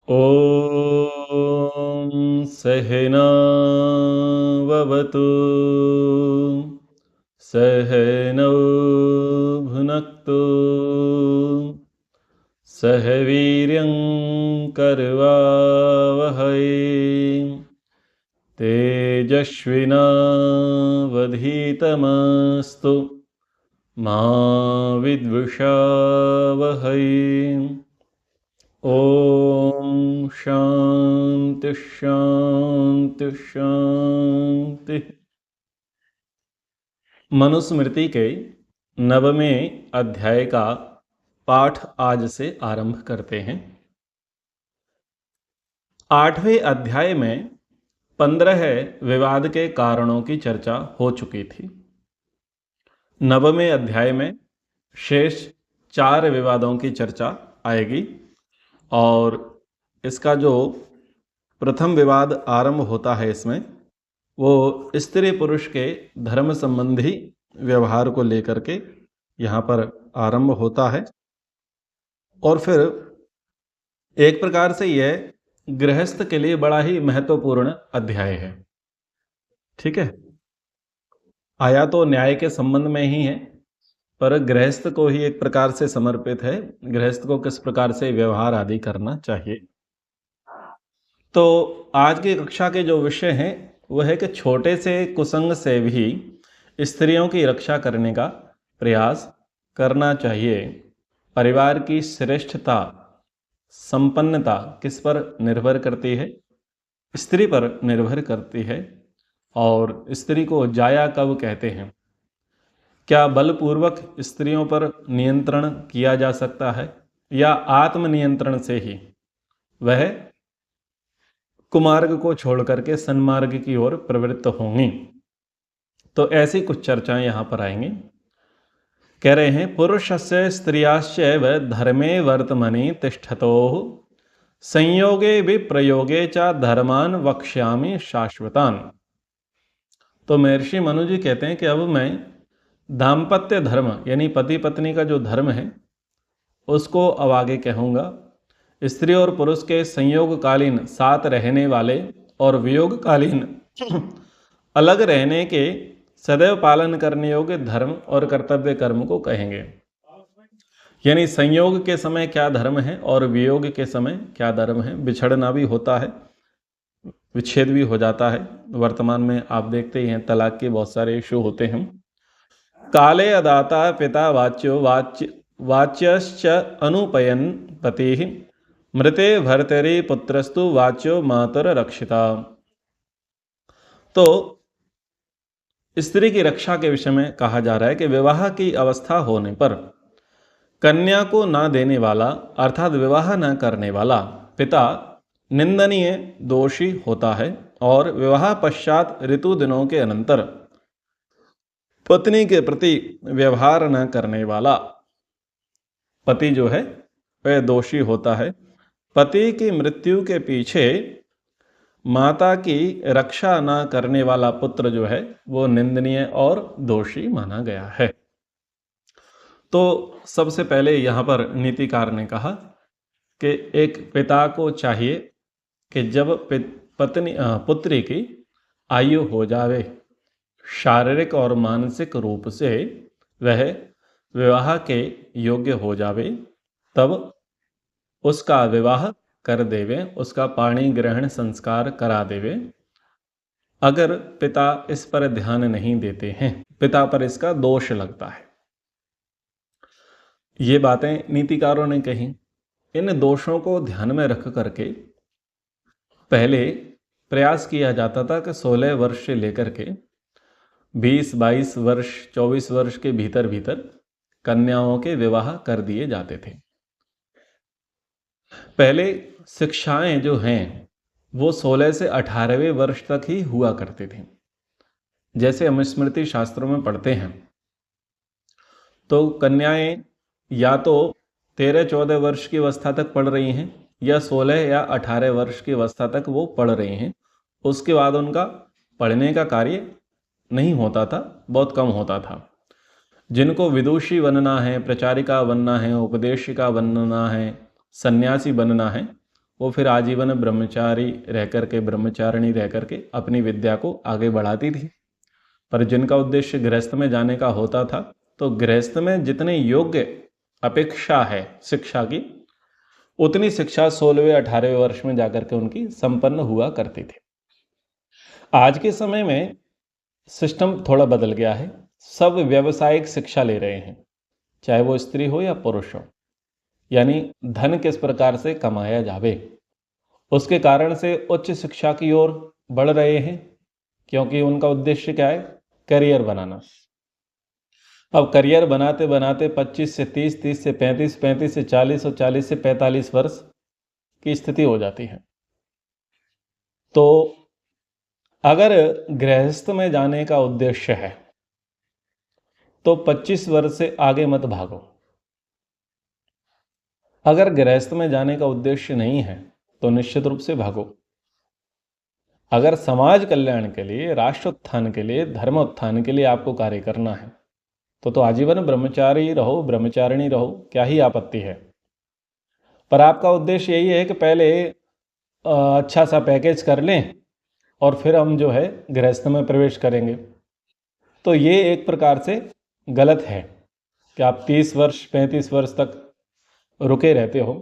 ॐ सहनाववतु सहनौ भुनक्तु सह वीर्यं करवावहै तेजस्विनावधीतमस्तु मा विद्विषावहै। ओम शांति शांति शांति। मनुस्मृति के 9वें अध्याय का पाठ आज से आरंभ करते हैं। 8वें अध्याय में 15 विवाद के कारणों की चर्चा हो चुकी थी। 9वें अध्याय में शेष 4 विवादों की चर्चा आएगी और इसका जो प्रथम विवाद आरंभ होता है इसमें वो स्त्री पुरुष के धर्म संबंधी व्यवहार को लेकर के यहाँ पर आरंभ होता है और फिर एक प्रकार से यह गृहस्थ के लिए बड़ा ही महत्वपूर्ण अध्याय है। ठीक है, आया तो न्याय के संबंध में ही है पर गृहस्थ को ही एक प्रकार से समर्पित है, गृहस्थ को किस प्रकार से व्यवहार आदि करना चाहिए। तो आज की कक्षा के जो विषय हैं वह है कि छोटे से कुसंग से भी स्त्रियों की रक्षा करने का प्रयास करना चाहिए। परिवार की श्रेष्ठता संपन्नता किस पर निर्भर करती है? स्त्री पर निर्भर करती है। और स्त्री को जाया कब कहते हैं? क्या बलपूर्वक स्त्रियों पर नियंत्रण किया जा सकता है या आत्मनियंत्रण से ही वह कुमार्ग को छोड़ करके सन्मार्ग की ओर प्रवृत्त होंगी? तो ऐसी कुछ चर्चाएं यहां पर आएंगी। कह रहे हैं पुरुषस्य स्त्रियाश्चैव धर्मे वर्तमनि तिष्ठतोः संयोगे विप्रयोगे च धर्मान वक्ष्यामि शाश्वतान। तो महर्षि मनु जी कहते हैं कि अब मैं दाम्पत्य धर्म यानी पति पत्नी का जो धर्म है उसको अब आगे कहूँगा। स्त्री और पुरुष के संयोगकालीन साथ रहने वाले और वियोगकालीन अलग रहने के सदैव पालन करने योग्य धर्म और कर्तव्य कर्म को कहेंगे। यानी संयोग के समय क्या धर्म है और वियोग के समय क्या धर्म है। बिछड़ना भी होता है, विच्छेद भी हो जाता है। वर्तमान में आप देखते ही हैं तलाक के बहुत सारे इशू होते हैं। काले अदाता पिता वाच्यो वाच्यश्च अनुपयन पति मृते भर्तरि पुत्रस्तु वाच्यो मातर रक्षिता। तो स्त्री की रक्षा के विषय में कहा जा रहा है कि विवाह की अवस्था होने पर कन्या को ना देने वाला अर्थात विवाह न करने वाला पिता निंदनीय दोषी होता है और विवाह पश्चात ऋतु दिनों के अनंतर पत्नी के प्रति व्यवहार न करने वाला पति जो है वह दोषी होता है। पति की मृत्यु के पीछे माता की रक्षा न करने वाला पुत्र जो है वो निंदनीय और दोषी माना गया है। तो सबसे पहले यहाँ पर नीतिकार ने कहा कि एक पिता को चाहिए कि जब पुत्री की आयु हो जावे, शारीरिक और मानसिक रूप से वह विवाह के योग्य हो जावे, तब उसका विवाह कर देवे, उसका पाणी ग्रहण संस्कार करा देवे। अगर पिता इस पर ध्यान नहीं देते हैं, पिता पर इसका दोष लगता है। ये बातें नीतिकारों ने कही। इन दोषों को ध्यान में रख करके पहले प्रयास किया जाता था कि 16 वर्ष से लेकर के 20-22 वर्ष 24 वर्ष के भीतर भीतर कन्याओं के विवाह कर दिए जाते थे। पहले शिक्षाएं जो हैं वो 16 से 18वें वर्ष तक ही हुआ करते थे। जैसे हम स्मृति शास्त्रों में पढ़ते हैं तो कन्याएं या तो 13-14 वर्ष की अवस्था तक पढ़ रही हैं या 16 या 18 वर्ष की अवस्था तक वो पढ़ रही हैं। उसके बाद उनका पढ़ने का कार्य नहीं होता था, बहुत कम होता था। जिनको विदुषी बनना है, प्रचारिका बनना है, उपदेशिका बनना है, सन्यासी बनना है, वो फिर आजीवन ब्रह्मचारी रह करके, ब्रह्मचारिणी रह करके अपनी विद्या को आगे बढ़ाती थी। पर जिनका उद्देश्य गृहस्थ में जाने का होता था, तो गृहस्थ में जितने योग्य अपेक्षा है शिक्षा की, उतनी शिक्षा 16वें 18वें वर्ष में जाकर के उनकी संपन्न हुआ करती थी। आज के समय में सिस्टम थोड़ा बदल गया है। सब व्यावसायिक शिक्षा ले रहे हैं, चाहे वो स्त्री हो या पुरुष हो। यानी धन किस प्रकार से कमाया जावे, उसके कारण से उच्च शिक्षा की ओर बढ़ रहे हैं, क्योंकि उनका उद्देश्य क्या है? करियर बनाना। अब करियर बनाते बनाते 25 से 30, 30 से 35, 35 से 40 और 40 से 45 वर्ष की स्थिति हो जाती है। तो अगर गृहस्थ में जाने का उद्देश्य है तो 25 वर्ष से आगे मत भागो। अगर गृहस्थ में जाने का उद्देश्य नहीं है तो निश्चित रूप से भागो। अगर समाज कल्याण के लिए, राष्ट्र उत्थान के लिए, धर्म उत्थान के लिए आपको कार्य करना है तो आजीवन ब्रह्मचारी रहो, ब्रह्मचारिणी रहो, क्या ही आपत्ति है। पर आपका उद्देश्य यही है कि पहले अच्छा सा पैकेज कर लें और फिर हम जो है गृहस्थ में प्रवेश करेंगे, तो ये एक प्रकार से गलत है कि आप 30 वर्ष 35 वर्ष तक रुके रहते हो,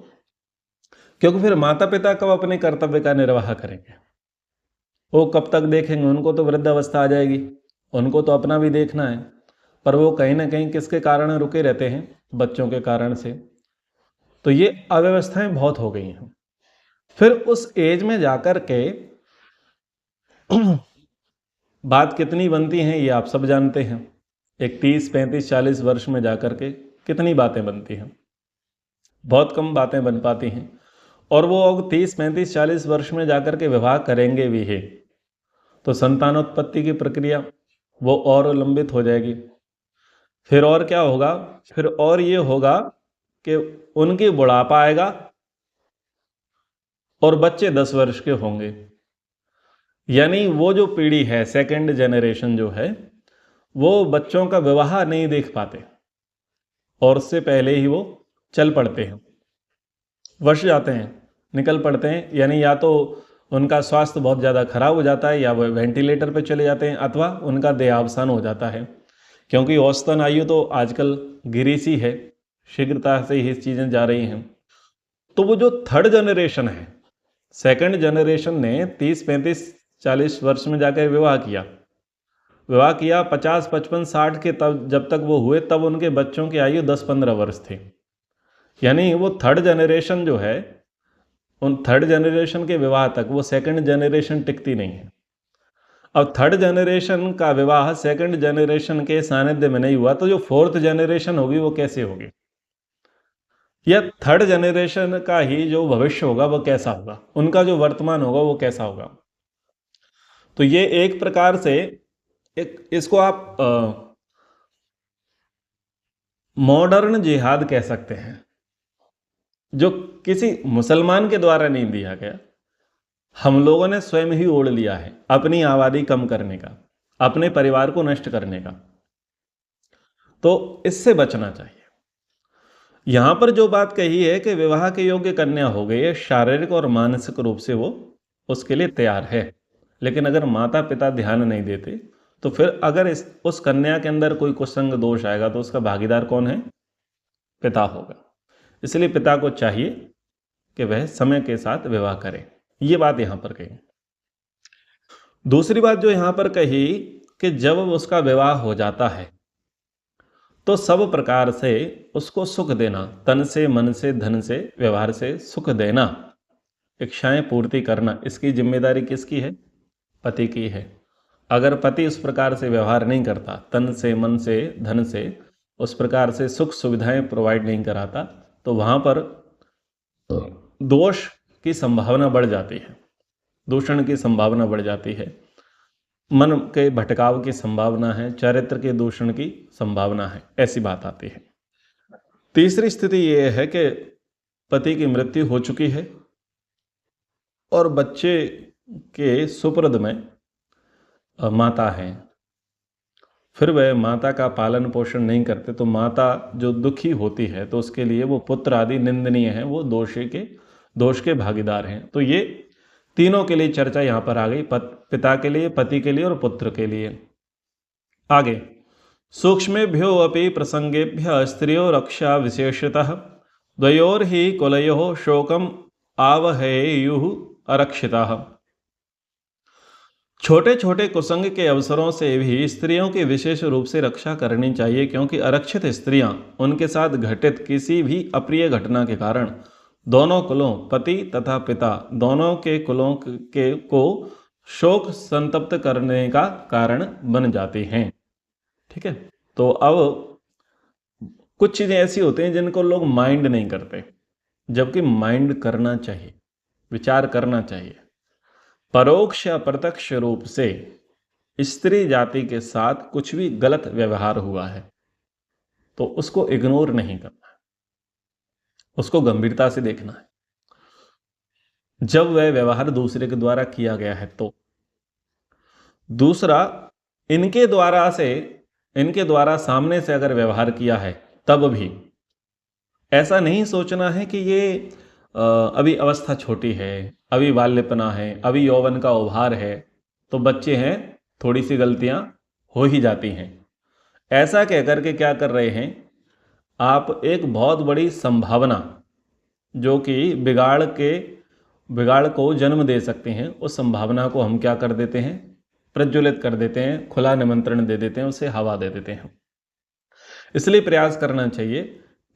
क्योंकि फिर माता पिता कब अपने कर्तव्य का निर्वाह करेंगे? वो कब तक देखेंगे? उनको तो वृद्धावस्था आ जाएगी, उनको तो अपना भी देखना है। पर वो कहीं ना कहीं किसके कारण रुके रहते हैं? बच्चों के कारण से। तो ये अव्यवस्थाएं बहुत हो गई हैं। फिर उस एज में जाकर के बात कितनी बनती हैं ये आप सब जानते हैं। एक 30 35 40 वर्ष में जाकर के कितनी बातें बनती हैं? बहुत कम बातें बन पाती हैं। और वो अब 30 35 40 वर्ष में जाकर के विवाह करेंगे भी है तो संतानोत्पत्ति की प्रक्रिया वो और लंबित हो जाएगी। फिर और क्या होगा? फिर और ये होगा कि उनकी बुढ़ापा आएगा और बच्चे 10 वर्ष के होंगे। यानी वो जो पीढ़ी है, सेकंड जनरेशन जो है, वो बच्चों का विवाह नहीं देख पाते और उससे पहले ही वो चल पड़ते हैं, वर्ष जाते हैं, निकल पड़ते हैं। यानी या तो उनका स्वास्थ्य बहुत ज़्यादा खराब हो जाता है, या वो वेंटिलेटर पे चले जाते हैं, अथवा उनका देहावसान हो जाता है। क्योंकि औसतन आयु तो आजकल गिरी सी है, शीघ्रता से ही चीज़ें जा रही हैं। तो वो जो थर्ड जनरेशन है, सेकंड जनरेशन ने 30 35 40 वर्ष में जाकर विवाह किया 50 55 60 के, तब जब तक वो हुए तब उनके बच्चों की आयु 10 15 वर्ष थी। यानी वो थर्ड जनरेशन जो है, उन थर्ड जनरेशन के विवाह तक वो सेकंड जनरेशन टिकती नहीं है। अब थर्ड जनरेशन का विवाह सेकंड जनरेशन के सानिध्य में नहीं हुआ तो जो फोर्थ जनरेशन होगी वो कैसे होगी? या थर्ड जनरेशन का ही जो भविष्य होगा वो कैसा होगा? उनका जो वर्तमान होगा वो कैसा होगा? तो ये एक प्रकार से इसको आप मॉडर्न जिहाद कह सकते हैं, जो किसी मुसलमान के द्वारा नहीं दिया गया, हम लोगों ने स्वयं ही ओढ़ लिया है अपनी आबादी कम करने का, अपने परिवार को नष्ट करने का। तो इससे बचना चाहिए। यहां पर जो बात कही है कि विवाह के योग्य कन्या हो गई है, शारीरिक और मानसिक रूप से वो उसके लिए तैयार है, लेकिन अगर माता पिता ध्यान नहीं देते तो फिर अगर उस कन्या के अंदर कोई कुसंग दोष आएगा तो उसका भागीदार कौन है? पिता होगा। इसलिए पिता को चाहिए कि वह समय के साथ विवाह करे। ये बात यहां पर कही। दूसरी बात जो यहां पर कही कि जब उसका विवाह हो जाता है तो सब प्रकार से उसको सुख देना, तन से, मन से, धन से, व्यवहार से सुख देना, इच्छाएं पूर्ति करना, इसकी जिम्मेदारी किसकी है? पति की है। अगर पति उस प्रकार से व्यवहार नहीं करता, तन से, मन से, धन से उस प्रकार से सुख सुविधाएं प्रोवाइड नहीं कराता, तो वहां पर दोष की संभावना बढ़ जाती है, दूषण की संभावना बढ़ जाती है, मन के भटकाव की संभावना है, चारित्र के दूषण की संभावना है, ऐसी बात आती है। तीसरी स्थिति यह है कि पति की मृत्यु हो चुकी है और बच्चे के सुपुर्द में माता है, फिर वह माता का पालन पोषण नहीं करते तो माता जो दुखी होती है तो उसके लिए वो पुत्र आदि निंदनीय है, वो दोषी के दोष के भागीदार हैं। तो ये तीनों के लिए चर्चा यहाँ पर आ गई, पिता के लिए, पति के लिए और पुत्र के लिए। आगे, सूक्ष्मेभ्यो अपि प्रसंगेभ्य स्त्रियो रक्षा विशेषतः द्वयोर्हि कुलयोः शोकम आवहेयुः अरक्षिताः। छोटे छोटे कुसंग के अवसरों से भी स्त्रियों की विशेष रूप से रक्षा करनी चाहिए, क्योंकि अरक्षित स्त्रियां उनके साथ घटित किसी भी अप्रिय घटना के कारण दोनों कुलों, पति तथा पिता दोनों के कुलों के को शोक संतप्त करने का कारण बन जाती हैं। ठीक है, तो अब कुछ चीजें ऐसी होती हैं जिनको लोग माइंड नहीं करते, जबकि माइंड करना चाहिए, विचार करना चाहिए। परोक्ष या प्रत्यक्ष रूप से स्त्री जाति के साथ कुछ भी गलत व्यवहार हुआ है तो उसको इग्नोर नहीं करना है, उसको गंभीरता से देखना है जब वह व्यवहार दूसरे के द्वारा किया गया है। तो दूसरा, इनके द्वारा सामने से अगर व्यवहार किया है तब भी ऐसा नहीं सोचना है कि ये अभी अवस्था छोटी है, अभी बाल्यपना है, अभी यौवन का उभार है, तो बच्चे हैं, थोड़ी सी गलतियां हो ही जाती हैं। ऐसा कहकर के क्या कर रहे हैं आप, एक बहुत बड़ी संभावना जो कि बिगाड़ को जन्म दे सकते हैं, उस संभावना को हम क्या कर देते हैं, प्रज्वलित कर देते हैं, खुला निमंत्रण दे देते हैं, उसे हवा दे देते हैं। इसलिए प्रयास करना चाहिए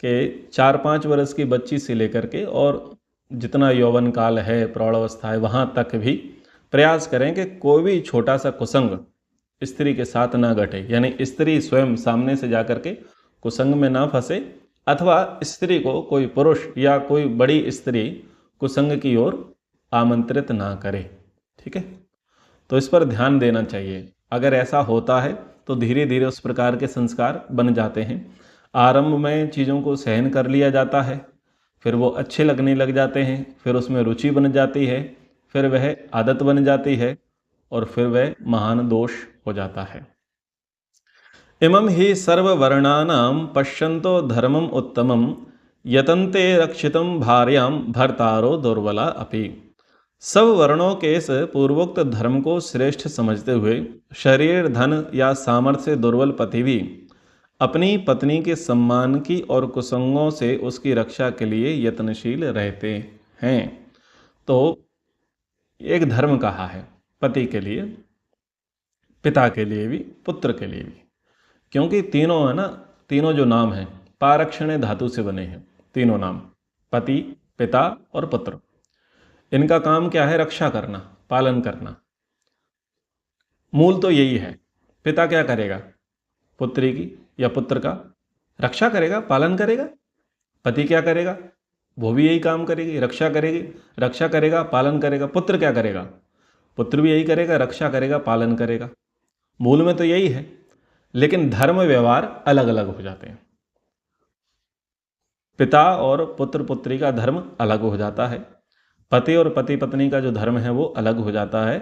कि 4-5 वर्ष की बच्ची से लेकर के और जितना यौवन काल है, प्रौढ़ावस्था है, वहाँ तक भी प्रयास करें कि कोई भी छोटा सा कुसंग स्त्री के साथ ना घटे, यानी स्त्री स्वयं सामने से जाकर के कुसंग में ना फंसे, अथवा स्त्री को कोई पुरुष या कोई बड़ी स्त्री कुसंग की ओर आमंत्रित ना करे। ठीक है, तो इस पर ध्यान देना चाहिए। अगर ऐसा होता है तो धीरे धीरे उस प्रकार के संस्कार बन जाते हैं। आरंभ में चीज़ों को सहन कर लिया जाता है, फिर वो अच्छे लगने लग जाते हैं, फिर उसमें रुचि बन जाती है, फिर वह आदत बन जाती है और फिर वह महान दोष हो जाता है। इमं हि सर्ववर्णानां पश्यन्तो धर्मम उत्तमं यतन्ते रक्षितं भार्यां भर्तारो दुर्बला अपि। सब वर्णों के इस पूर्वोक्त धर्म को श्रेष्ठ समझते हुए शरीर, धन या सामर्थ्य से दुर्बल पति भी अपनी पत्नी के सम्मान की और कुसंगों से उसकी रक्षा के लिए यत्नशील रहते हैं। तो एक धर्म कहा है पति के लिए, पिता के लिए भी, पुत्र के लिए भी, क्योंकि तीनों है ना, तीनों जो नाम हैं पारक्षण धातु से बने हैं। तीनों नाम पति, पिता और पुत्र, इनका काम क्या है, रक्षा करना, पालन करना। मूल तो यही है। पिता क्या करेगा, पुत्री की या पुत्र का रक्षा करेगा, पालन करेगा। पति क्या करेगा, वो भी यही काम करेगी, रक्षा करेगा, पालन करेगा। पुत्र क्या करेगा, पुत्र भी यही करेगा, रक्षा करेगा, पालन करेगा। मूल में तो यही है, लेकिन धर्म व्यवहार अलग अलग हो जाते हैं। पिता और पुत्र पुत्री का धर्म अलग हो जाता है, पति और पति पत्नी का जो धर्म है वो अलग हो जाता है,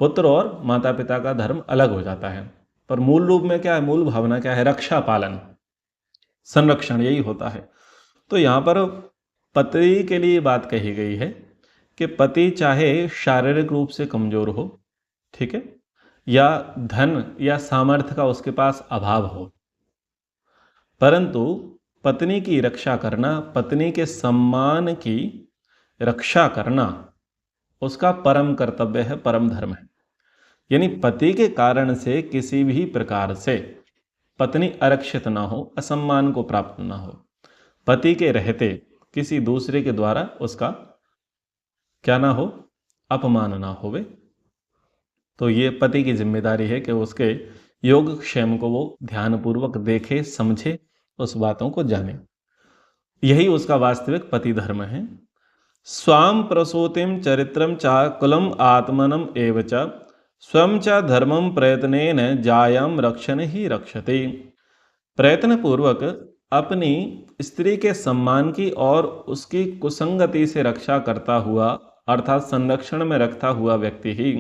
पुत्र और माता पिता का धर्म अलग हो जाता है। पर मूल रूप में क्या है, मूल भावना क्या है, रक्षा, पालन, संरक्षण, यही होता है। तो यहाँ पर पति के लिए बात कही गई है कि पति चाहे शारीरिक रूप से कमजोर हो, ठीक है, या धन या सामर्थ्य का उसके पास अभाव हो, परंतु पत्नी की रक्षा करना, पत्नी के सम्मान की रक्षा करना उसका परम कर्तव्य है, परम धर्म है। यानी पति के कारण से किसी भी प्रकार से पत्नी अरक्षित ना हो, असम्मान को प्राप्त ना हो, पति के रहते किसी दूसरे के द्वारा उसका क्या ना हो, अपमान ना होवे। तो ये पति की जिम्मेदारी है कि उसके योगक्षेम को वो ध्यानपूर्वक देखे, समझे, उस बातों को जाने। यही उसका वास्तविक पति धर्म है। स्वाम प्रसूतिम चरित्रम चा कुलम आत्मनम एव च स्वयं च धर्मम प्रयत्नेन जायाम रक्षण ही रक्षते। प्रयत्न पूर्वक अपनी स्त्री के सम्मान की और उसकी कुसंगति से रक्षा करता हुआ, अर्थात संरक्षण में रखता हुआ व्यक्ति ही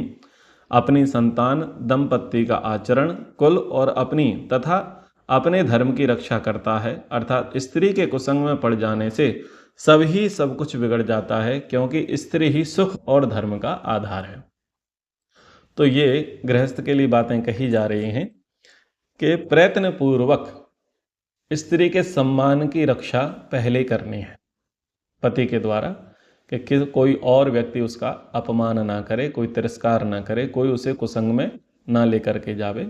अपनी संतान, दंपत्ति का आचरण, कुल और अपनी तथा अपने धर्म की रक्षा करता है। अर्थात स्त्री के कुसंग में पड़ जाने से सभी सब कुछ बिगड़ जाता है, क्योंकि स्त्री ही सुख और धर्म का आधार है। तो ये गृहस्थ के लिए बातें कही जा रही हैं कि प्रयत्न पूर्वक स्त्री के सम्मान की रक्षा पहले करनी है पति के द्वारा, कि कोई और व्यक्ति उसका अपमान ना करे, कोई तिरस्कार ना करे, कोई उसे कुसंग में ना लेकर के जावे,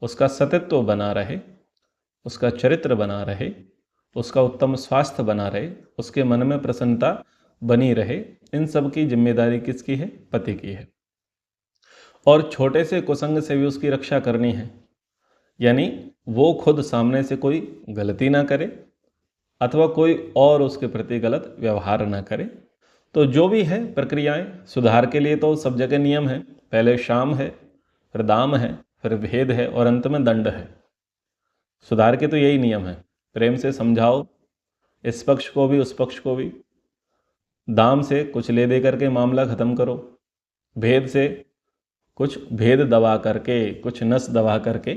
उसका सतीत्व बना रहे, उसका चरित्र बना रहे, उसका उत्तम स्वास्थ्य बना रहे, उसके मन में प्रसन्नता बनी रहे। इन सब की जिम्मेदारी किसकी है? पति की है। और छोटे से कुसंग से भी उसकी रक्षा करनी है, यानी वो खुद सामने से कोई गलती ना करे अथवा कोई और उसके प्रति गलत व्यवहार ना करे। तो जो भी है प्रक्रियाएं सुधार के लिए, तो सब जगह नियम है, पहले शाम है, फिर दाम है, फिर भेद है और अंत में दंड है। सुधार के तो यही नियम है, प्रेम से समझाओ इस पक्ष को भी उस पक्ष को भी, दाम से कुछ ले दे करके मामला खत्म करो, भेद से कुछ भेद दबा करके, कुछ नस दबा करके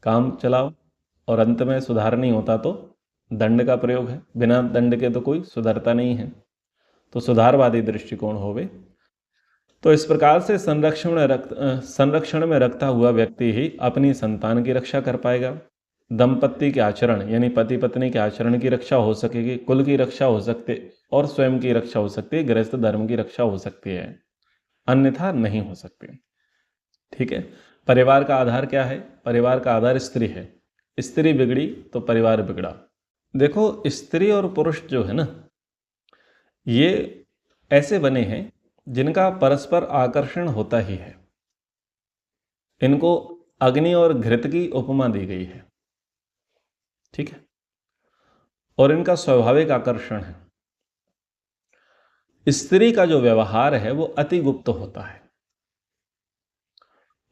काम चलाओ, और अंत में सुधार नहीं होता तो दंड का प्रयोग है। बिना दंड के तो कोई सुधरता नहीं है। तो सुधारवादी दृष्टिकोण होवे। तो इस प्रकार से संरक्षण में रखता हुआ व्यक्ति ही अपनी संतान की रक्षा कर पाएगा। दंपत्ति के आचरण यानी पति पत्नी के आचरण की रक्षा हो सकेगी, कुल की रक्षा हो सकती और स्वयं की रक्षा हो सकती है, गृहस्थ धर्म की रक्षा हो सकती है, अन्यथा नहीं हो सकती। ठीक है। परिवार का आधार क्या है? परिवार का आधार स्त्री है। स्त्री बिगड़ी तो परिवार बिगड़ा। देखो, स्त्री और पुरुष जो है ना, ये ऐसे बने हैं जिनका परस्पर आकर्षण होता ही है। इनको अग्नि और घृत की उपमा दी गई है। ठीक है। और इनका स्वाभाविक आकर्षण है। स्त्री का जो व्यवहार है वो अति गुप्त होता है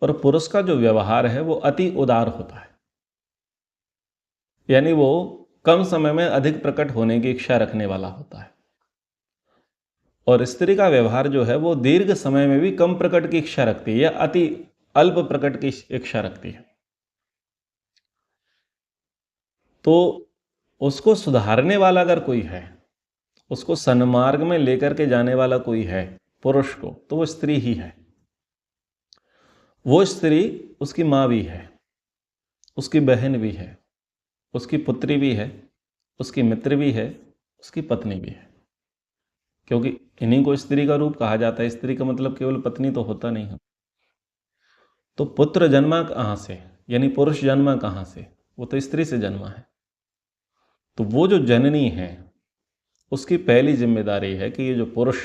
और पुरुष का जो व्यवहार है वो अति उदार होता है, यानी वो कम समय में अधिक प्रकट होने की इच्छा रखने वाला होता है। और स्त्री का व्यवहार जो है वो दीर्घ समय में भी कम प्रकट की इच्छा रखती है या अति अल्प प्रकट की इच्छा रखती है। तो उसको सुधारने वाला अगर कोई है, उसको सन्मार्ग में लेकर के जाने वाला कोई है पुरुष को, तो वो स्त्री ही है। वो स्त्री उसकी माँ भी है, उसकी बहन भी है, उसकी पुत्री भी है, उसकी मित्र भी है, उसकी पत्नी भी है। क्योंकि इन्हीं को स्त्री का रूप कहा जाता है। स्त्री का मतलब केवल पत्नी तो होता नहीं है। तो पुत्र जन्मा कहाँ से, यानी पुरुष जन्मा कहाँ से? वो तो स्त्री से जन्मा है। तो वो जो जननी है उसकी पहली जिम्मेदारी है कि ये जो पुरुष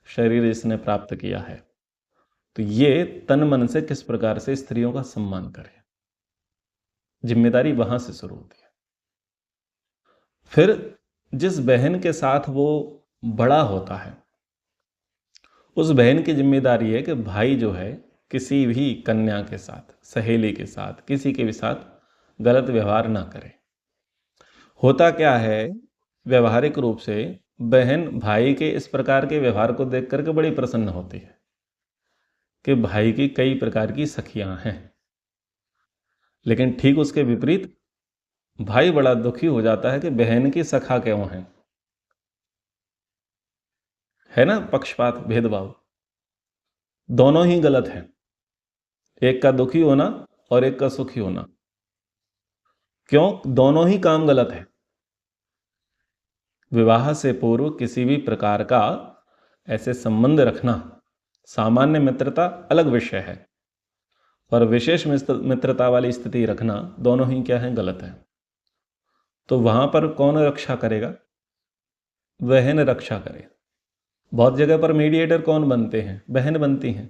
शरीर इसने प्राप्त किया है, तो ये तन मन से किस प्रकार से स्त्रियों का सम्मान करे। जिम्मेदारी वहां से शुरू होती है। फिर जिस बहन के साथ वो बड़ा होता है, उस बहन की जिम्मेदारी है कि भाई जो है किसी भी कन्या के साथ, सहेली के साथ, किसी के भी साथ गलत व्यवहार ना करे। होता क्या है, व्यवहारिक रूप से बहन भाई के इस प्रकार के व्यवहार को देख करके बड़ी प्रसन्न होती है कि भाई की कई प्रकार की सखियां हैं। लेकिन ठीक उसके विपरीत भाई बड़ा दुखी हो जाता है कि बहन की सखा क्यों है ना, पक्षपात, भेदभाव दोनों ही गलत है। एक का दुखी होना और एक का सुखी होना, क्यों? दोनों ही काम गलत है। विवाह से पूर्व किसी भी प्रकार का ऐसे संबंध रखना, सामान्य मित्रता अलग विषय है, पर विशेष मित्रता वाली स्थिति रखना, दोनों ही क्या है? गलत है। तो वहां पर कौन रक्षा करेगा? बहन रक्षा करे। बहुत जगह पर मीडिएटर कौन बनते हैं? बहन बनती हैं।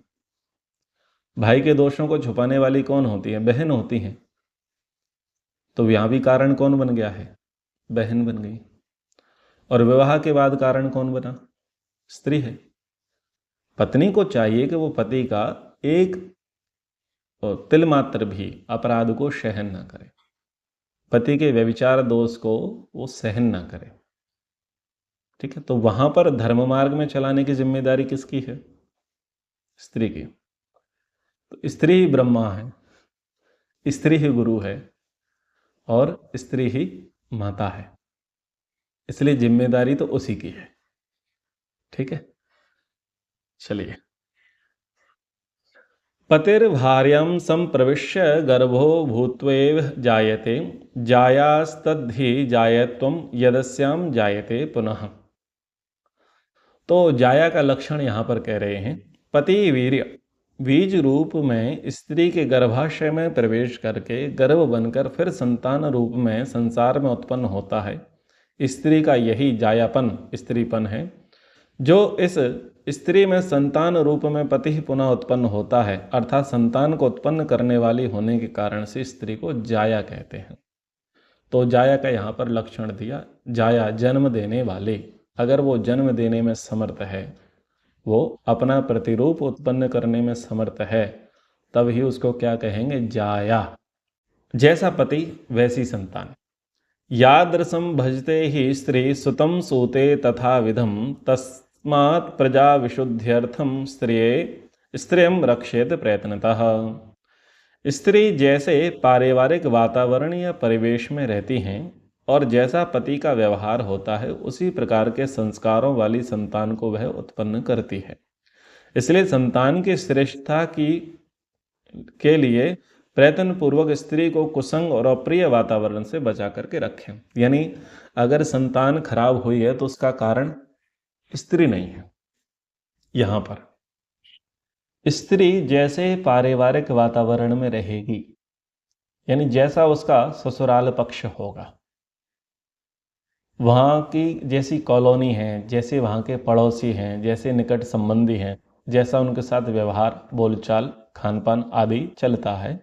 भाई के दोषों को छुपाने वाली कौन होती है? बहन होती हैं। तो यहां भी कारण कौन बन गया है? बहन बन गई। और विवाह के बाद कारण कौन बना? स्त्री है। पत्नी को चाहिए कि वो पति का एक तिल मात्र भी अपराध को सहन ना करे, पति के व्यभिचार दोष को वो सहन ना करे। ठीक है। तो वहां पर धर्म मार्ग में चलाने की जिम्मेदारी किसकी है? स्त्री की। तो स्त्री ही ब्रह्मा है, स्त्री ही गुरु है और स्त्री ही माता है। इसलिए जिम्मेदारी तो उसी की है। ठीक है, चलिए। पतिर्भार्यां संप्रविश्य गर्भो भूत्वेव जायते, जायास्तद्धि जायत्वं यदस्यां जायते पुनः। तो जाया का लक्षण यहाँ पर कह रहे हैं, पति वीर्य बीज रूप में स्त्री के गर्भाशय में प्रवेश करके गर्भ बनकर फिर संतान रूप में संसार में उत्पन्न होता है। स्त्री का यही जायापन, स्त्रीपन है। जो इस स्त्री में संतान रूप में पति पुनः उत्पन्न होता है, अर्थात संतान को उत्पन्न करने वाली होने के कारण से स्त्री को जाया कहते हैं। तो जाया का यहाँ पर लक्षण दिया, जाया जन्म देने वाले। अगर वो जन्म देने में समर्थ है, वो अपना प्रतिरूप उत्पन्न करने में समर्थ है, तब ही उसको क्या कहेंगे, जाया। जैसा पति वैसी संतान। यादृशं भजते ही स्त्री सुतं सूते तथा विधम, तस्मात् प्रजा विशुद्ध्यर्थम स्त्रियं रक्षेत प्रयत्नतः। स्त्री जैसे पारिवारिक वातावरण या परिवेश में रहती हैं और जैसा पति का व्यवहार होता है, उसी प्रकार के संस्कारों वाली संतान को वह उत्पन्न करती है। इसलिए संतान की श्रेष्ठता के लिए प्रयत्न पूर्वक स्त्री को कुसंग और अप्रिय वातावरण से बचा करके रखें। यानी अगर संतान खराब हुई है तो उसका कारण स्त्री नहीं है। यहाँ पर स्त्री जैसे पारिवारिक वातावरण में रहेगी, यानी जैसा उसका ससुराल पक्ष होगा, वहाँ की जैसी कॉलोनी है, जैसे वहाँ के पड़ोसी हैं, जैसे निकट संबंधी हैं, जैसा उनके साथ व्यवहार, बोलचाल, खानपान आदि चलता है,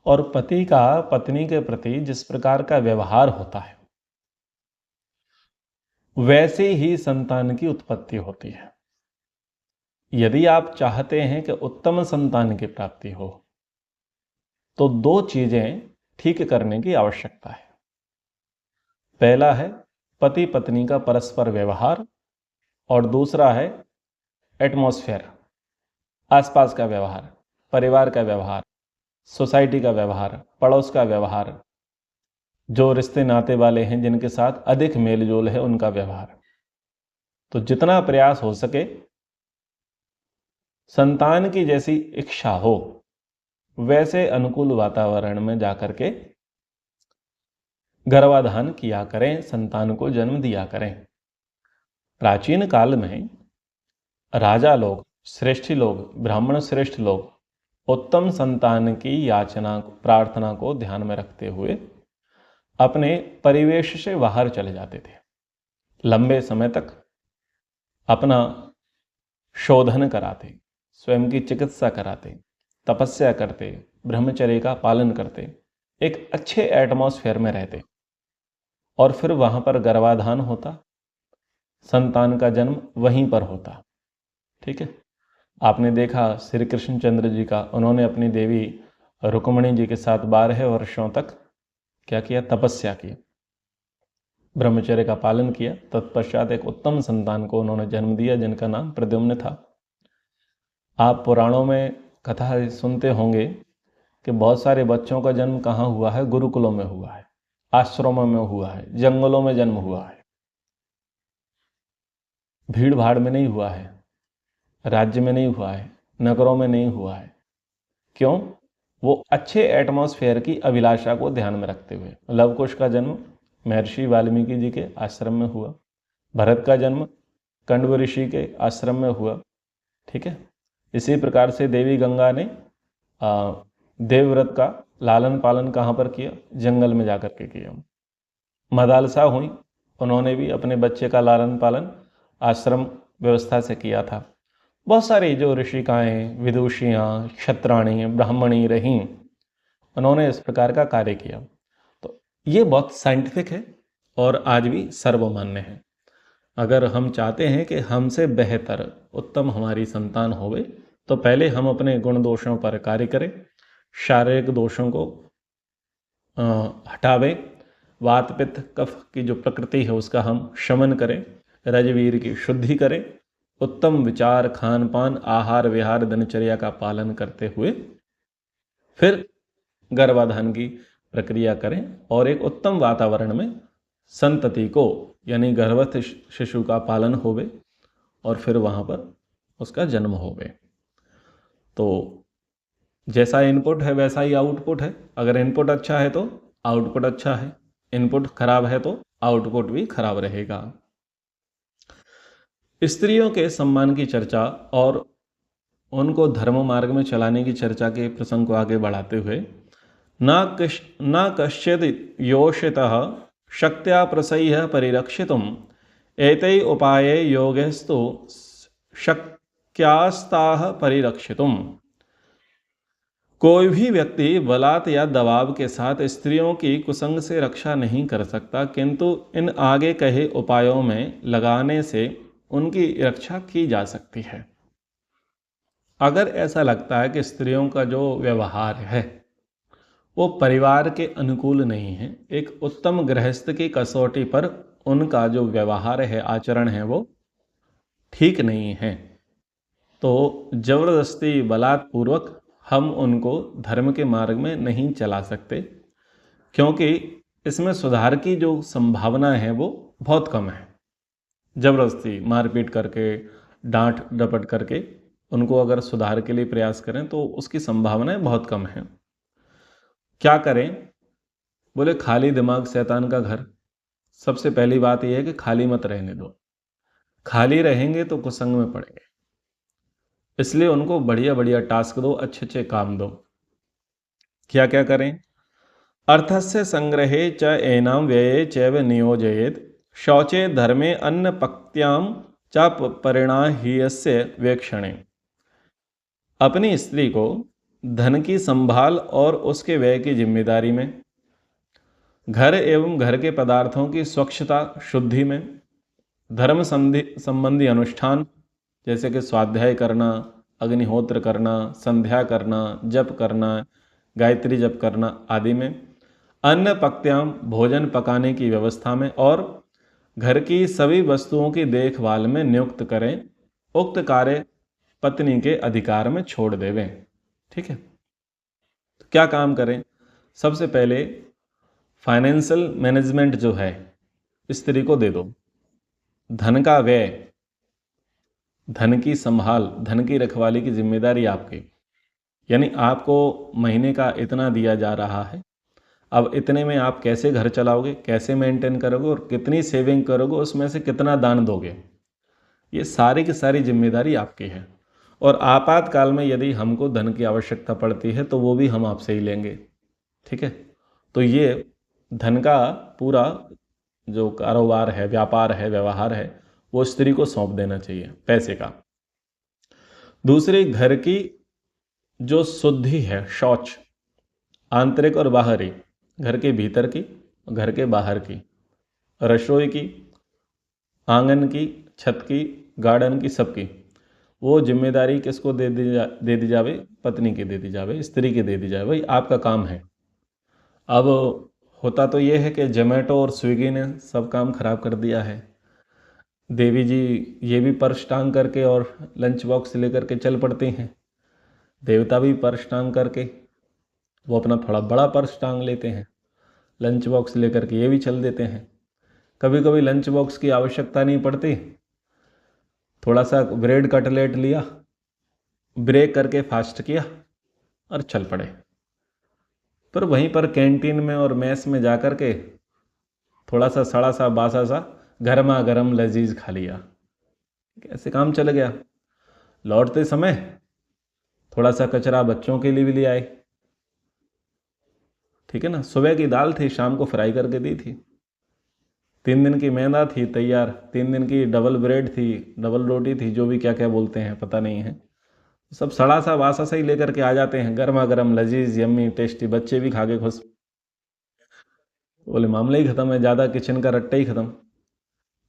और पति का पत्नी के प्रति जिस प्रकार का व्यवहार होता है, वैसे ही संतान की उत्पत्ति होती है। यदि आप चाहते हैं कि उत्तम संतान की प्राप्ति हो, तो दो चीजें ठीक करने की आवश्यकता है। पहला है पति पत्नी का परस्पर व्यवहार, और दूसरा है एटमॉस्फेयर, आसपास का व्यवहार, परिवार का व्यवहार, सोसाइटी का व्यवहार, पड़ोस का व्यवहार, जो रिश्ते नाते वाले हैं जिनके साथ अधिक मेलजोल है उनका व्यवहार। तो जितना प्रयास हो सके संतान की जैसी इच्छा हो वैसे अनुकूल वातावरण में जाकर के गर्भाधान किया करें, संतान को जन्म दिया करें। प्राचीन काल में राजा लोग, श्रेष्ठी लोग, ब्राह्मण श्रेष्ठ लोग उत्तम संतान की याचना, प्रार्थना को ध्यान में रखते हुए अपने परिवेश से बाहर चले जाते थे। लंबे समय तक अपना शोधन कराते, स्वयं की चिकित्सा कराते, तपस्या करते, ब्रह्मचर्य का पालन करते, एक अच्छे एटमॉस्फेयर में रहते, और फिर वहां पर गर्भाधान होता, संतान का जन्म वहीं पर होता। ठीक है, आपने देखा श्री कृष्णचंद्र जी का, उन्होंने अपनी देवी रुक्मिणी जी के साथ 12 वर्षों तक क्या किया, तपस्या की, ब्रह्मचर्य का पालन किया। तत्पश्चात एक उत्तम संतान को उन्होंने जन्म दिया जिनका नाम प्रद्युम्न था। आप पुराणों में कथा सुनते होंगे कि बहुत सारे बच्चों का जन्म कहाँ हुआ है, गुरुकुलों में हुआ है, आश्रमों में हुआ है, जंगलों में जन्म हुआ है, भीड़ भाड़ में नहीं हुआ है, राज्य में नहीं हुआ है, नगरों में नहीं हुआ है। क्यों? वो अच्छे एटमॉस्फेयर की अभिलाषा को ध्यान में रखते हुए। लवकुश का जन्म महर्षि वाल्मीकि जी के आश्रम में हुआ, भरत का जन्म कंडव ऋषि के आश्रम में हुआ। ठीक है, इसी प्रकार से देवी गंगा ने देवव्रत का लालन पालन कहाँ पर किया, जंगल में जाकर के किया। मदालसा हुई, उन्होंने भी अपने बच्चे का लालन पालन आश्रम व्यवस्था से किया था। बहुत सारी जो ऋषिकाएँ, विदुषियाँ, क्षत्राणी, ब्राह्मणी रहीं, उन्होंने इस प्रकार का कार्य किया। तो ये बहुत साइंटिफिक है और आज भी सर्वमान्य है। अगर हम चाहते हैं कि हमसे बेहतर उत्तम हमारी संतान होवे, तो पहले हम अपने गुण दोषों पर कार्य करें, शारीरिक दोषों को हटावें, वात पित्त कफ की जो प्रकृति है उसका हम शमन करें, रजवीर की शुद्धि करें, उत्तम विचार, खान पान, आहार विहार, दिनचर्या का पालन करते हुए फिर गर्भाधान की प्रक्रिया करें और एक उत्तम वातावरण में संतति को यानी गर्भस्थ शिशु का पालन होवे और फिर वहाँ पर उसका जन्म होवे। तो जैसा इनपुट है वैसा ही आउटपुट है। अगर इनपुट अच्छा है तो आउटपुट अच्छा है, इनपुट खराब है तो आउटपुट भी खराब रहेगा। स्त्रियों के सम्मान की चर्चा और उनको धर्म मार्ग में चलाने की चर्चा के प्रसंग को आगे बढ़ाते हुए न कश्चिद योषितः शक्त्या प्रसह्य परिरक्षितुम एतै उपाये योगेस्तु शक्यास्ताः परिरक्षितुम। कोई भी व्यक्ति बलात् या दबाव के साथ स्त्रियों की कुसंग से रक्षा नहीं कर सकता, किंतु इन आगे कहे उपायों में लगाने से उनकी रक्षा की जा सकती है। अगर ऐसा लगता है कि स्त्रियों का जो व्यवहार है वो परिवार के अनुकूल नहीं है, एक उत्तम गृहस्थ की कसौटी पर उनका जो व्यवहार है, आचरण है, वो ठीक नहीं है, तो जबरदस्ती बलात्पूर्वक हम उनको धर्म के मार्ग में नहीं चला सकते, क्योंकि इसमें सुधार की जो संभावना है वो बहुत कम है। जबरदस्ती मारपीट करके, डांट डपट करके उनको अगर सुधार के लिए प्रयास करें तो उसकी संभावनाएं बहुत कम है। क्या करें? बोले खाली दिमाग शैतान का घर। सबसे पहली बात यह है कि खाली मत रहने दो। खाली रहेंगे तो कुसंग में पड़ेंगे, इसलिए उनको बढ़िया बढ़िया टास्क दो, अच्छे अच्छे काम दो। क्या क्या करें? अर्थस्य संग्रहे च एनाम व्यये चैव नियोजयेत् शौचे धर्मे अन्न पक्त्याम च परिणाहीयस्य वेक्षणे। अपनी स्त्री को धन की संभाल और उसके व्यय की जिम्मेदारी में, घर एवं घर के पदार्थों की स्वच्छता शुद्धि में, धर्म संबंधी अनुष्ठान जैसे कि स्वाध्याय करना, अग्निहोत्र करना, संध्या करना, जप करना, गायत्री जप करना आदि में, अन्न पक्त्याम भोजन पकाने की व्यवस्था में, और घर की सभी वस्तुओं की देखभाल में नियुक्त करें। उक्त कार्य पत्नी के अधिकार में छोड़ देवें। ठीक है? तो क्या काम करें? सबसे पहले फाइनेंशियल मैनेजमेंट जो है स्त्री को दे दो। धन का व्यय, धन की संभाल, धन की रखवाली की जिम्मेदारी आपकी, यानी आपको महीने का इतना दिया जा रहा है, अब इतने में आप कैसे घर चलाओगे, कैसे मेंटेन करोगे और कितनी सेविंग करोगे, उसमें से कितना दान दोगे, ये सारी की सारी जिम्मेदारी आपकी है। और आपातकाल में यदि हमको धन की आवश्यकता पड़ती है तो वो भी हम आपसे ही लेंगे। ठीक है? तो ये धन का पूरा जो कारोबार है, व्यापार है, व्यवहार है, वो स्त्री को सौंप देना चाहिए, पैसे का। दूसरी, घर की जो शुद्धि है, शौच, आंतरिक और बाहरी, घर के भीतर की, घर के बाहर की, रसोई की, आंगन की, छत की, गार्डन की, सबकी, वो जिम्मेदारी किसको दे दी जावे? पत्नी की दे दी जावे, स्त्री की दे दी जावे। भाई आपका काम है। अब होता तो ये है कि जोमेटो और स्विगी ने सब काम खराब कर दिया है। देवी जी ये भी पर्स टांग करके और लंच बॉक्स लेकर के चल पड़ते हैं। देवता भी पर्स टांग करके वो अपना थोड़ा बड़ा पर्स टांग लेते हैं, लंच बॉक्स लेकर के ये भी चल देते हैं। कभी कभी लंच बॉक्स की आवश्यकता नहीं पड़ती, थोड़ा सा ब्रेड कटलेट लिया, ब्रेक करके फास्ट किया और चल पड़े। पर वहीं पर कैंटीन में और मेस में जा कर के थोड़ा सा सड़ा सा बासा सा गर्मा गर्म लजीज खा लिया, ऐसे काम चल गया। लौटते समय थोड़ा सा कचरा बच्चों के लिए भी ले आए। ठीक है ना? सुबह की दाल थी, शाम को फ्राई करके दी थी। 3 दिन की मैदा थी तैयार, 3 दिन की डबल ब्रेड थी, डबल रोटी थी, जो भी क्या क्या बोलते हैं पता नहीं है, सब सड़ा सा बासा सा ही लेकर के आ जाते हैं, गर्मा गर्म लजीज यम्मी टेस्टी, बच्चे भी खा के खुश। बोले मामला ही खत्म है, ज़्यादा किचन का रट्टा ही खत्म।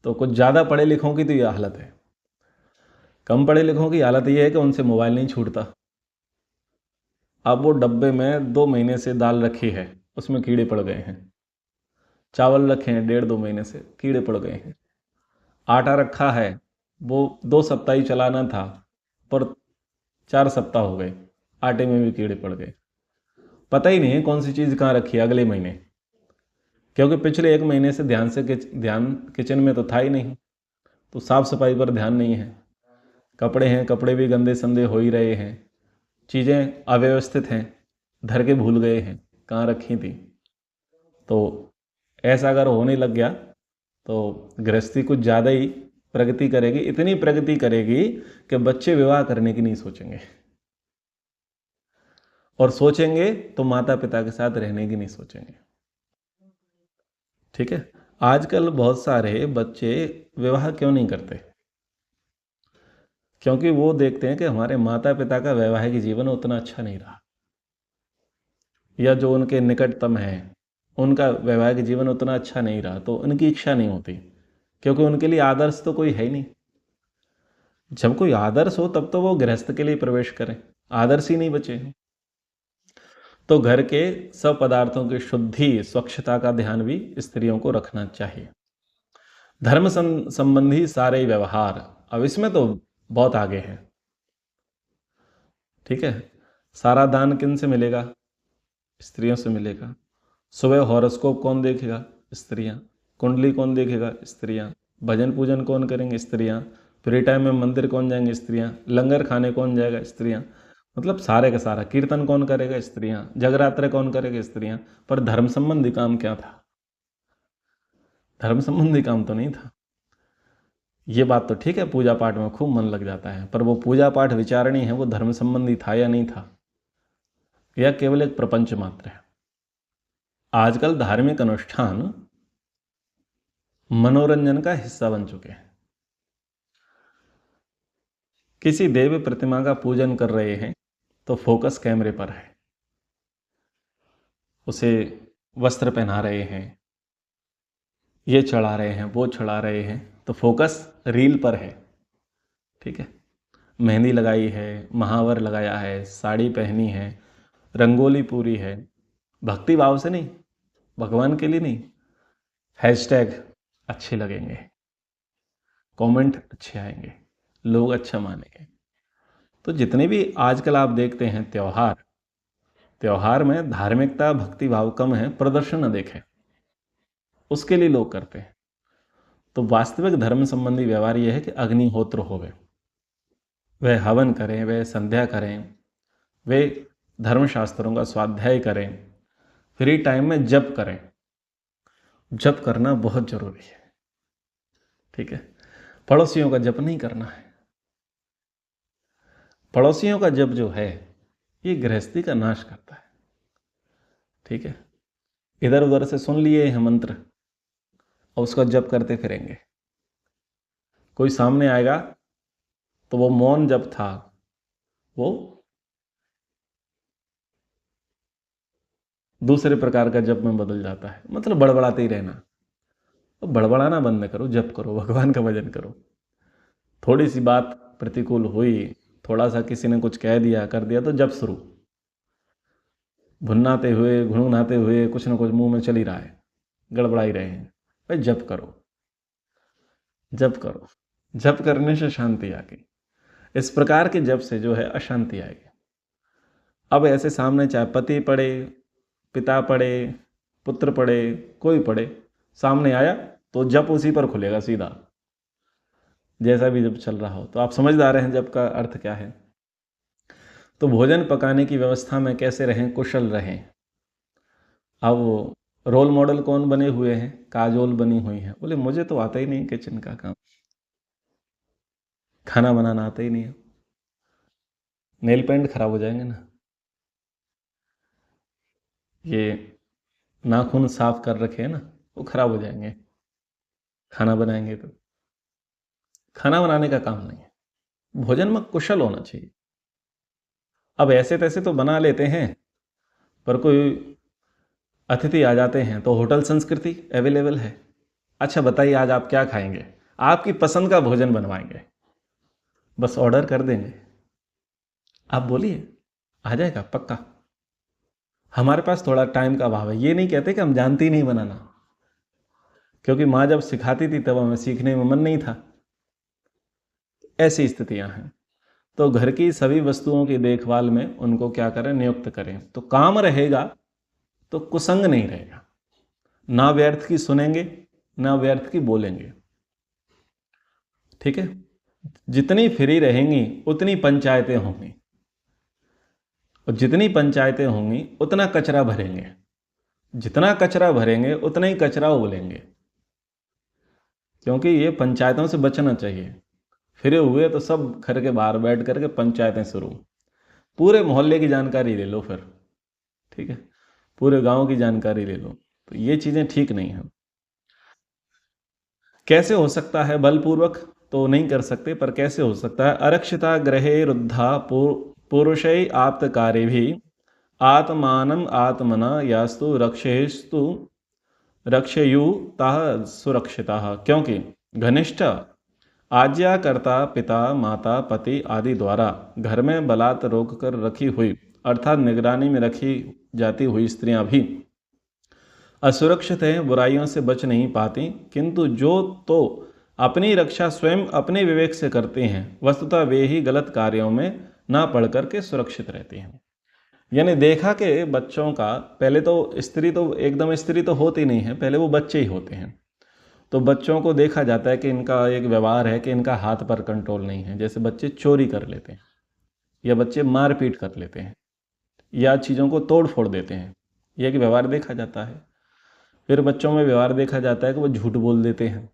तो कुछ ज़्यादा पढ़े लिखों की तो ये हालत है। कम पढ़े लिखों की हालत ये है कि उनसे मोबाइल नहीं छूटता। अब वो डब्बे में 2 महीने से दाल रखी है, उसमें कीड़े पड़ गए हैं। चावल रखे हैं 1.5-2 महीने से, कीड़े पड़ गए हैं। आटा रखा है, वो 2 सप्ताह ही चलाना था, पर 4 सप्ताह हो गए, आटे में भी कीड़े पड़ गए। पता ही नहीं है कौन सी चीज़ कहाँ रखी है अगले महीने। क्योंकि पिछले 1 महीने से ध्यान किचन में तो था ही नहीं, तो साफ सफाई पर ध्यान नहीं है। कपड़े हैं, कपड़े भी गंदे संदे हो ही रहे हैं, चीज़ें अव्यवस्थित हैं, धर के भूल गए हैं कहाँ रखी थी। तो ऐसा अगर होने लग गया तो गृहस्थी कुछ ज़्यादा ही प्रगति करेगी, इतनी प्रगति करेगी कि बच्चे विवाह करने की नहीं सोचेंगे, और सोचेंगे तो माता पिता के साथ रहने की नहीं सोचेंगे। ठीक है, आजकल बहुत सारे बच्चे विवाह क्यों नहीं करते? क्योंकि वो देखते हैं कि हमारे माता पिता का वैवाहिक जीवन उतना अच्छा नहीं रहा, या जो उनके निकटतम है उनका वैवाहिक जीवन उतना अच्छा नहीं रहा, तो उनकी इच्छा नहीं होती, क्योंकि उनके लिए आदर्श तो कोई है ही नहीं। जब कोई आदर्श हो तब तो वो गृहस्थ के लिए प्रवेश करें, आदर्श ही नहीं बचे हैं। तो घर के सब पदार्थों की शुद्धि, स्वच्छता का ध्यान भी स्त्रियों को रखना चाहिए। धर्म संबंधी सारे व्यवहार, अब इसमें तो बहुत आगे है। ठीक है, सारा दान किन से मिलेगा? स्त्रियों से मिलेगा। सुबह हॉरोस्कोप कौन देखेगा? स्त्रियां। कुंडली कौन देखेगा? स्त्रियां। भजन पूजन कौन करेंगे? स्त्रियां। फ्री टाइम में मंदिर कौन जाएंगे? स्त्रियां। लंगर खाने कौन जाएगा? स्त्रियां। मतलब सारे का सारा कीर्तन कौन करेगा? स्त्रियां। जगरात्रे कौन करेगा? स्त्रियां। पर धर्म संबंधी काम क्या था? धर्म संबंधी काम तो नहीं था। ये बात तो ठीक है, पूजा पाठ में खूब मन लग जाता है, पर वो पूजा पाठ विचारणी है, वो धर्म संबंधी था या नहीं था, या केवल एक प्रपंच मात्र है? आजकल धार्मिक अनुष्ठान मनोरंजन का हिस्सा बन चुके हैं। किसी देव प्रतिमा का पूजन कर रहे हैं तो फोकस कैमरे पर है, उसे वस्त्र पहना रहे हैं, ये चढ़ा रहे हैं, वो चढ़ा रहे हैं, तो फोकस रील पर है। ठीक है, मेहंदी लगाई है, महावर लगाया है, साड़ी पहनी है, रंगोली पूरी है, भक्ति भाव से नहीं, भगवान के लिए नहीं, हैशटैग अच्छे लगेंगे, कमेंट अच्छे आएंगे, लोग अच्छा मानेंगे। तो जितने भी आजकल आप देखते हैं त्योहार में धार्मिकता भक्ति भाव कम है, प्रदर्शन न देखें, उसके लिए लोग करते हैं। तो वास्तविक धर्म संबंधी व्यवहार यह है कि अग्निहोत्र होवे, वह हवन करें, वह संध्या करें, वे धर्मशास्त्रों का स्वाध्याय करें, फ्री टाइम में जप करें। जप करना बहुत जरूरी है। ठीक है, पड़ोसियों का जप नहीं करना है। पड़ोसियों का जप जो है ये गृहस्थी का नाश करता है। ठीक है, इधर उधर से सुन लिए हैं मंत्र और उसका जप करते फिरेंगे, कोई सामने आएगा तो वो मौन जप था, वो दूसरे प्रकार का जप में बदल जाता है। मतलब बड़बड़ाते ही रहना। तो बड़बड़ाना बंद करो, जप करो, भगवान का भजन करो। थोड़ी सी बात प्रतिकूल हुई, थोड़ा सा किसी ने कुछ कह दिया कर दिया, तो जप शुरू, भुन्नाते हुए घुनघुनाते हुए कुछ ना कुछ मुंह में चल ही रहा है, गड़बड़ा ही रहे हैं। भाई जप करो, जप करो। जप करने से शांति आ गई। इस प्रकार के जप से जो है अशांति आएगी। अब ऐसे सामने चाहे पति पड़े, पिता पड़े, पुत्र पड़े, कोई पड़े, सामने आया तो जप उसी पर खुलेगा सीधा, जैसा भी जब चल रहा हो। तो आप समझदार हैं जप का अर्थ क्या है। तो भोजन पकाने की व्यवस्था में कैसे रहें, कुशल रहें। अब रोल मॉडल कौन बने हुए हैं? काजोल बनी हुई है, बोले मुझे तो आता ही नहीं किचन का काम, खाना बनाना आता ही नहीं है। नेल पेंट खराब हो जाएंगे ना, ये नाखून साफ कर रखे हैं ना, वो खराब हो जाएंगे खाना बनाएंगे तो। खाना बनाने का काम नहीं है, भोजन में कुशल होना चाहिए। अब ऐसे तैसे तो बना लेते हैं, पर कोई अतिथि आ जाते हैं तो होटल संस्कृति अवेलेबल है। अच्छा बताइए आज आप क्या खाएंगे, आपकी पसंद का भोजन बनवाएंगे, बस ऑर्डर कर देंगे, आप बोलिए आ जाएगा पक्का। हमारे पास थोड़ा टाइम का अभाव है, ये नहीं कहते कि हम जानते ही नहीं बनाना, क्योंकि माँ जब सिखाती थी तब हमें सीखने में मन नहीं था। ऐसी स्थितियां हैं। तो घर की सभी वस्तुओं की देखभाल में उनको क्या करें, नियुक्त करें, तो काम रहेगा तो कुसंग नहीं रहेगा। ना व्यर्थ की सुनेंगे, ना व्यर्थ की बोलेंगे। ठीक है, जितनी फ्री रहेंगी उतनी पंचायतें होंगी, और जितनी पंचायतें होंगी उतना कचरा भरेंगे, जितना कचरा भरेंगे उतना ही कचरा उगलेंगे। क्योंकि ये पंचायतों से बचना चाहिए। फिरे हुए तो सब घर के बाहर बैठ करके पंचायतें शुरू, पूरे मोहल्ले की जानकारी ले लो फिर, ठीक है, पूरे गांव की जानकारी ले लो। तो ये चीज़ें ठीक नहीं हैं। कैसे हो सकता है बलपूर्वक? तो नहीं कर सकते, पर कैसे हो सकता है? अरक्षिता ग्रहे रुद्धा पुरुषै आप्तकारे भी आत्मानम आत्मना यास्तु रक्षेस्तु रक्षयुताः सुरक्षिताः। क्योंकि घनिष्ठ आज्ञाकर्ता पिता माता पति आदि द्वारा घर में बलात् रोक कर रखी हुई अर्थात निगरानी में रखी जाती हुई स्त्रियां भी असुरक्षित हैं, बुराइयों से बच नहीं पाती। किंतु जो तो अपनी रक्षा स्वयं अपने विवेक से करते हैं, वस्तुतः वे ही गलत कार्यों में ना पड़ करके सुरक्षित रहती हैं। यानी देखा कि बच्चों का पहले तो स्त्री तो एकदम स्त्री तो होती नहीं है, पहले वो बच्चे ही होते हैं। तो बच्चों को देखा जाता है कि इनका एक व्यवहार है कि इनका हाथ पर कंट्रोल नहीं है। जैसे बच्चे चोरी कर लेते हैं, या बच्चे मारपीट कर लेते हैं, या चीज़ों को तोड़ फोड़ देते हैं, यह एक व्यवहार देखा जाता है। फिर बच्चों में व्यवहार देखा जाता है कि वो झूठ बोल देते हैं,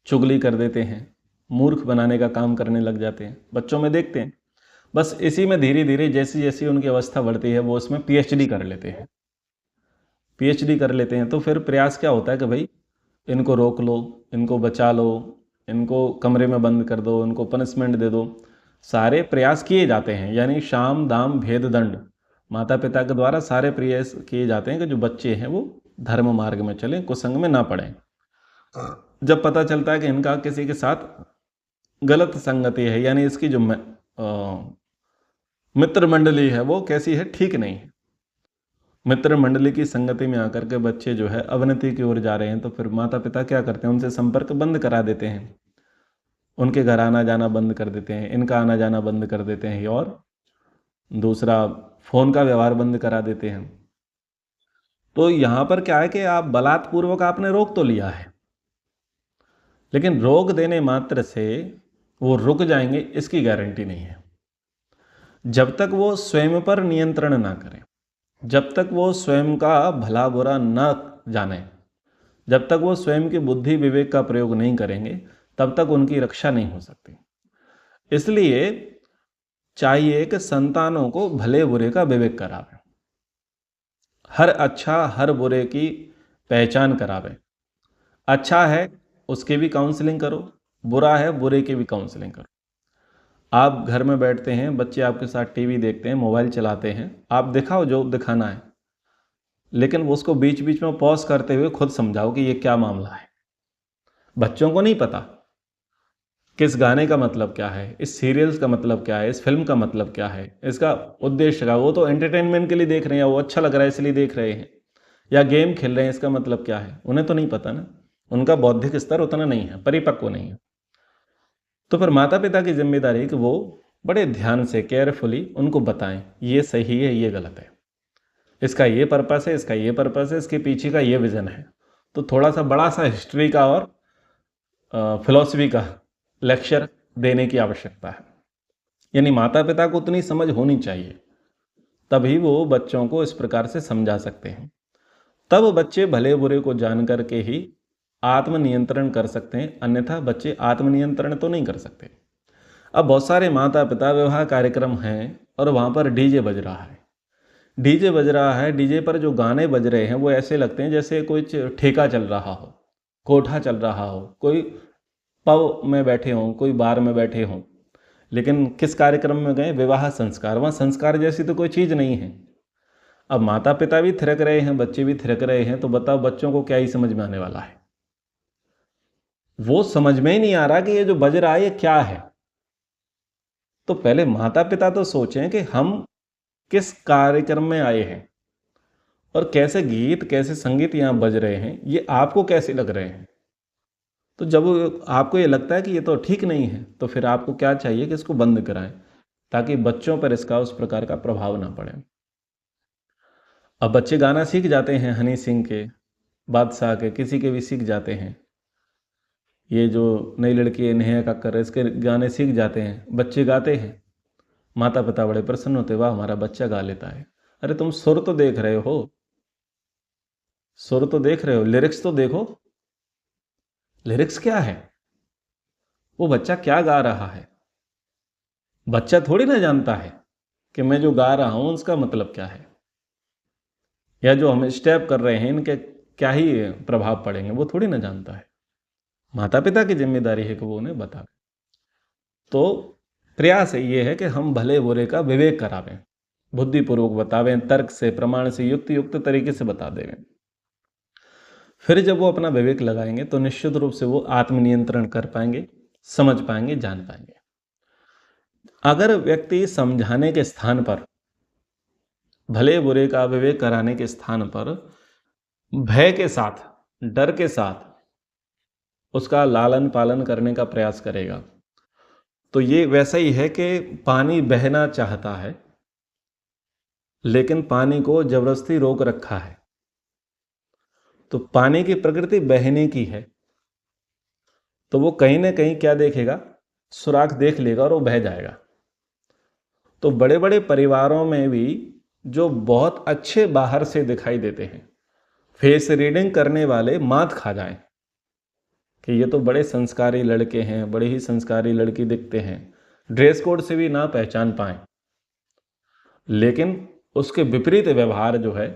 चुगली कर देते हैं, मूर्ख बनाने का काम करने लग जाते हैं, बच्चों में देखते हैं। बस इसी में धीरे धीरे जैसी जैसी उनकी अवस्था बढ़ती है वो उसमें पीएचडी कर लेते हैं, पीएचडी कर लेते हैं। तो फिर प्रयास क्या होता है कि भाई इनको रोक लो, इनको बचा लो, इनको कमरे में बंद कर दो, इनको पनिशमेंट दे दो। सारे प्रयास किए जाते हैं, यानी शाम दाम भेद दंड माता पिता के द्वारा सारे प्रयास किए जाते हैं कि जो बच्चे हैं वो धर्म मार्ग में चलें, कुसंग में ना पड़ें। जब पता चलता है कि इनका किसी के साथ गलत संगति है, यानी इसकी जो मित्र मंडली है वो कैसी है, ठीक नहीं है, मित्र मंडली की संगति में आकर के बच्चे जो है अवनति की ओर जा रहे हैं, तो फिर माता पिता क्या करते हैं, उनसे संपर्क बंद करा देते हैं, उनके घर आना जाना बंद कर देते हैं, इनका आना जाना बंद कर देते हैं, और दूसरा फ़ोन का व्यवहार बंद करा देते हैं। तो यहाँ पर क्या है कि आप बलात्पूर्वक आपने रोक तो लिया है, लेकिन रोक देने मात्र से वो रुक जाएंगे इसकी गारंटी नहीं है। जब तक वो स्वयं पर नियंत्रण ना करें, जब तक वो स्वयं का भला बुरा न जाने, जब तक वो स्वयं की बुद्धि विवेक का प्रयोग नहीं करेंगे, तब तक उनकी रक्षा नहीं हो सकती। इसलिए चाहिए कि संतानों को भले बुरे का विवेक करावे, हर अच्छा हर बुरे की पहचान करावे। अच्छा है उसकी भी काउंसलिंग करो, बुरा है बुरे की भी काउंसलिंग करो। आप घर में बैठते हैं, बच्चे आपके साथ टीवी देखते हैं, मोबाइल चलाते हैं, आप दिखाओ जो दिखाना है, लेकिन उसको बीच बीच में पॉज करते हुए खुद समझाओ कि ये क्या मामला है। बच्चों को नहीं पता किस गाने का मतलब क्या है, इस सीरियल्स का मतलब क्या है, इस फिल्म का मतलब क्या है, इसका उद्देश्य क्या। वो तो एंटरटेनमेंट के लिए देख रहे हैं, वो अच्छा लग रहा है इसलिए देख रहे हैं, या गेम खेल रहे हैं, इसका मतलब क्या है, उन्हें तो नहीं पता ना, उनका बौद्धिक स्तर उतना नहीं है, परिपक्व नहीं है। तो फिर माता पिता की जिम्मेदारी है कि वो बड़े ध्यान से केयरफुली उनको बताएं ये सही है ये गलत है, इसका ये पर्पस है, इसका ये पर्पस है, इसके पीछे का ये विजन है। तो थोड़ा सा बड़ा सा हिस्ट्री का और फिलॉसफी का लेक्चर देने की आवश्यकता है। यानी माता पिता को उतनी समझ होनी चाहिए, तभी वो बच्चों को इस प्रकार से समझा सकते हैं। तब बच्चे भले बुरे को जान करके ही आत्मनियंत्रण कर सकते हैं, अन्यथा बच्चे आत्मनियंत्रण तो नहीं कर सकते। अब बहुत सारे माता पिता विवाह कार्यक्रम हैं और वहाँ पर डीजे बज रहा है, डीजे बज रहा है, डीजे पर जो गाने बज रहे हैं वो ऐसे लगते हैं जैसे कोई ठेका चल रहा हो, कोठा चल रहा हो, कोई पब में बैठे हों, कोई बार में बैठे हों। लेकिन किस कार्यक्रम में गए? विवाह संस्कार। वहाँ संस्कार जैसी तो कोई चीज़ नहीं है। अब माता पिता भी थिरक रहे हैं, बच्चे भी थिरक रहे हैं, तो बताओ बच्चों को क्या ही समझ में आने वाला है? वो समझ में ही नहीं आ रहा कि ये जो बज रहा है ये क्या है। तो पहले माता पिता तो सोचें कि हम किस कार्यक्रम में आए हैं और कैसे गीत कैसे संगीत यहाँ बज रहे हैं, ये आपको कैसे लग रहे हैं। तो जब आपको ये लगता है कि ये तो ठीक नहीं है, तो फिर आपको क्या चाहिए कि इसको बंद कराएं, ताकि बच्चों पर इसका उस प्रकार का प्रकार का प्रभाव ना पड़े। अब बच्चे गाना सीख जाते हैं हनी सिंह के, तो उनको भी लगता है कि ये तो ठीक नहीं है, तो फिर आप क्या करें, इसको बंद कराएं। ताकि बच्चों पर इसका उस प्रकार का प्रभाव ना पड़े। अब बच्चे गाना सीख जाते हैं हनी सिंह के, तो उनको भी लगता है कि ये तो ठीक नहीं है, तो फिर आप क्या करें, इसको बंद कराएं। ताकि बच्चों पर इसका उस प्रकार का प्रभाव ना पड़े। बादशाह के, किसी के भी सीख जाते हैं। ये जो नई लड़की है नेहा कक्कर, इसके गाने सीख जाते हैं, बच्चे गाते हैं, माता पिता बड़े प्रसन्न होते, वाह हमारा बच्चा गा लेता है। अरे तुम सुर तो देख रहे हो, सुर तो देख रहे हो, लिरिक्स तो देखो, लिरिक्स क्या है, वो बच्चा क्या गा रहा है। बच्चा थोड़ी ना जानता है कि मैं जो गा रहा हूं उसका मतलब क्या है, या जो हम स्टेप कर रहे हैं इनके क्या ही प्रभाव पड़ेंगे, वो थोड़ी ना जानता है। माता पिता की जिम्मेदारी है कि वो उन्हें बतावे। तो प्रयास ये है कि हम भले बुरे का विवेक करावें, बुद्धिपूर्वक बतावें, तर्क से, प्रमाण से, युक्त युक्त तरीके से बता देवें। फिर जब वो अपना विवेक लगाएंगे तो निश्चित रूप से वो आत्मनियंत्रण कर पाएंगे, समझ पाएंगे, जान पाएंगे। अगर व्यक्ति समझाने के स्थान पर, भले बुरे का विवेक कराने के स्थान पर भय के साथ, डर के साथ उसका लालन पालन करने का प्रयास करेगा, तो ये वैसा ही है कि पानी बहना चाहता है लेकिन पानी को जबरदस्ती रोक रखा है। तो पानी की प्रकृति बहने की है, तो वो कहीं ना कहीं क्या देखेगा, सुराख देख लेगा और वो बह जाएगा। तो बड़े बड़े परिवारों में भी जो बहुत अच्छे बाहर से दिखाई देते हैं, फेस रीडिंग करने वाले मात खा जाएं कि ये तो बड़े संस्कारी लड़के हैं, बड़े ही संस्कारी लड़की दिखते हैं, ड्रेस कोड से भी ना पहचान पाएं, लेकिन उसके विपरीत व्यवहार जो है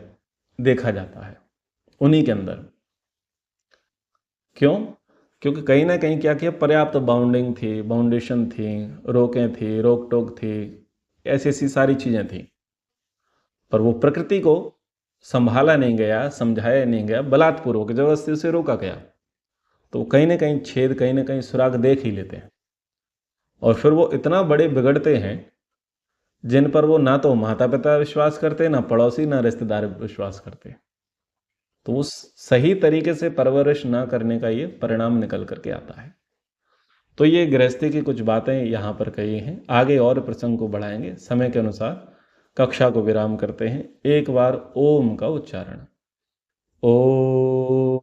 देखा जाता है उन्हीं के अंदर। क्यों? क्योंकि कहीं ना कहीं क्या किया, पर्याप्त बाउंडिंग थी, बाउंडेशन थी, रोकें थी, रोक टोक थी, ऐसी ऐसी सारी चीज़ें थी, पर वो प्रकृति को संभाला नहीं गया, समझाया नहीं गया, बलात्पूर्वक जबरदस्ती उसे रोका गया। तो कहीं ना कहीं छेद, कहीं ना कहीं सुराग देख ही लेते हैं, और फिर वो इतना बड़े बिगड़ते हैं जिन पर वो ना तो माता पिता विश्वास करते, ना पड़ोसी, ना रिश्तेदार विश्वास करते। तो उस सही तरीके से परवरिश ना करने का ये परिणाम निकल करके आता है। तो ये गृहस्थी की कुछ बातें यहाँ पर कही हैं। आगे और प्रसंग को बढ़ाएंगे, समय के अनुसार कक्षा को विराम करते हैं। एक बार ओम का उच्चारण। ओ